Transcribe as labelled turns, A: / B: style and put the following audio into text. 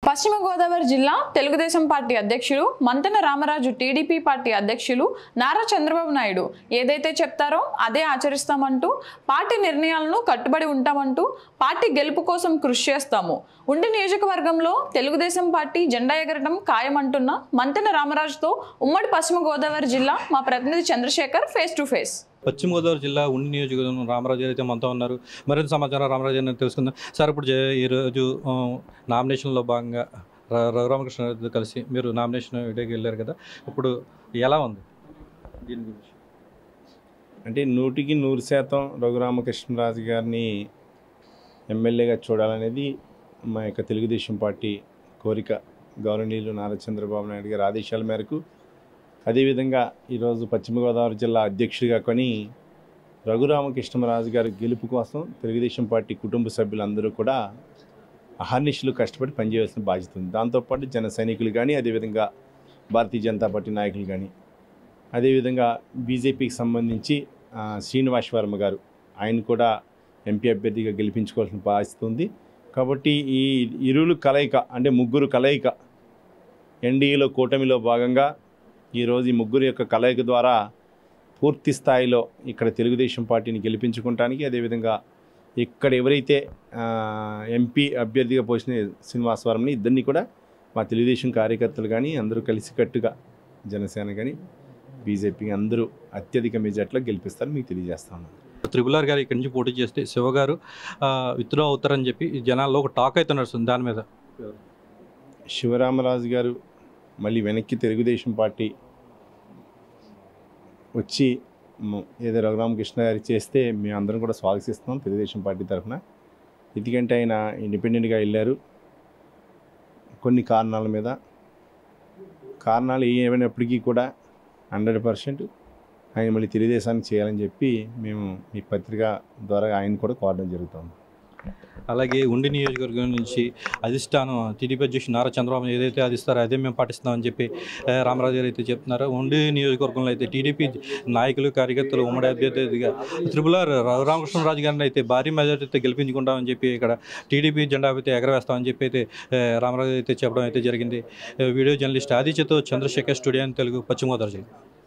A: పశ్చిమ గోదావరి జిల్లా తెలుగుదేశం పార్టీ అధ్యక్షులు మంతెన రామరాజు టీడీపీ పార్టీ అధ్యక్షులు నారా చంద్రబాబు నాయుడు ఏదైతే చెప్తారో అదే ఆచరిస్తామంటూ పార్టీ నిర్ణయాలను కట్టుబడి ఉంటామంటూ పార్టీ గెలుపు కోసం కృషి చేస్తాము. ఉండి నియోజకవర్గంలో తెలుగుదేశం పార్టీ జెండా ఎగరడం ఖాయమంటున్న మంతెన రామరాజుతో ఉమ్మడి పశ్చిమ గోదావరి జిల్లా మా ప్రతినిధి చంద్రశేఖర్ ఫేస్ టు ఫేస్.
B: పశ్చిమ గోదావరి జిల్లా ఉండి నియోజకవర్గం రామరాజు అయితే మనతో ఉన్నారు. మరింత సమాచారం రామరాజు అని తెలుసుకుందాం. సార్, ఇప్పుడు ఈరోజు నామినేషన్లో భాగంగా రఘురామకృష్ణ కలిసి మీరు నామినేషన్ ఇటకి వెళ్ళారు కదా, ఇప్పుడు ఎలా ఉంది దీని గురించి?
C: అంటే 100% రఘురామకృష్ణరాజు గారిని ఎమ్మెల్యేగా చూడాలనేది మా యొక్క తెలుగుదేశం పార్టీ కోరిక. గౌరవనీయులు నారా చంద్రబాబు నాయుడు గారి ఆదేశాల మేరకు, అదేవిధంగా ఈరోజు పశ్చిమ గోదావరి జిల్లా అధ్యక్షుడిగా కొని రఘురామకృష్ణరాజు గారి గెలుపు కోసం తెలుగుదేశం పార్టీ కుటుంబ సభ్యులందరూ కూడా అహర్నిశలు కష్టపడి పనిచేయాల్సిన బాధ్యత ఉంది. దాంతోపాటు జన సైనికులు కానీ, అదేవిధంగా భారతీయ జనతా పార్టీ నాయకులు కానీ, అదేవిధంగా బీజేపీకి సంబంధించి శ్రీనివాస్ వర్మ గారు, ఆయన కూడా ఎంపీ అభ్యర్థిగా గెలిపించుకోవాల్సిన బాధ్యత ఉంది. కాబట్టి ఈ ఇరువులు కలయిక, అంటే ముగ్గురు కలయిక, ఎన్డీఏలో కూటమిలో భాగంగా ఈరోజు ఈ ముగ్గురు యొక్క కలయిక ద్వారా పూర్తి స్థాయిలో ఇక్కడ తెలుగుదేశం పార్టీని గెలిపించుకోవటానికి, అదేవిధంగా ఇక్కడ ఎవరైతే ఎంపీ అభ్యర్థిగా పోసిన శ్రీనివాస్ వర్మని ఇద్దరిని కూడా మా తెలుగుదేశం కార్యకర్తలు కానీ అందరూ కలిసికట్టుగా జనసేన కానీ బీజేపీ అందరూ అత్యధిక మెజార్టీలో గెలిపిస్తారని మీకు తెలియజేస్తాను.
B: త్రిపుల్ ఆర్ గారు ఇక్కడి నుంచి పోటీ చేస్తే శివ గారు విత్డ్రా అవుతారని చెప్పి జనాల్లో ఒక టాక్ అయితే నడుస్తుంది. దాని మీద
C: శివరామరాజు గారు మళ్ళీ వెనక్కి తెలుగుదేశం పార్టీ వచ్చి ఏదో రఘురామకృష్ణ గారికి చేస్తే మేము అందరం కూడా స్వాగతిస్తున్నాం తెలుగుదేశం పార్టీ తరఫున. ఎందుకంటే ఆయన ఇండిపెండెంట్గా వెళ్ళారు. కొన్ని కారణాల మీద, కారణాలు ఏమైనప్పటికీ కూడా 100% ఆయన మళ్ళీ తెలుగుదేశానికి చేయాలని చెప్పి మేము మీ పత్రిక ద్వారా ఆయన కూడా కోరడం జరుగుతుంది.
B: అలాగే ఉండి నియోజకవర్గం నుంచి అధిష్టానం టీడీపీ అధ్యక్షుడు నారా చంద్రబాబు ఏదైతే అధిస్తారో అదే మేము పాటిస్తామని చెప్పి రామరాజు గారు అయితే చెప్తున్నారు. ఉండి నియోజకవర్గంలో అయితే టీడీపీ నాయకులు, కార్యకర్తలు ఉమ్మడి అభ్యర్థిగా త్రిపుల్ ఆర్ రఘురామకృష్ణరాజు గారిని అయితే భారీ మెజార్టీతో గెలిపించుకుంటామని చెప్పి ఇక్కడ టీడీపీ జెండా అయితే ఎగరవేస్తామని చెప్పి అయితే రామరాజు అయితే చెప్పడం అయితే జరిగింది. వీడియో జర్నలిస్ట్ ఆదిత్యతో చంద్రశేఖర్, స్టూడియో తెలుగు, పశ్చిమ గోదావరి జిల్లా.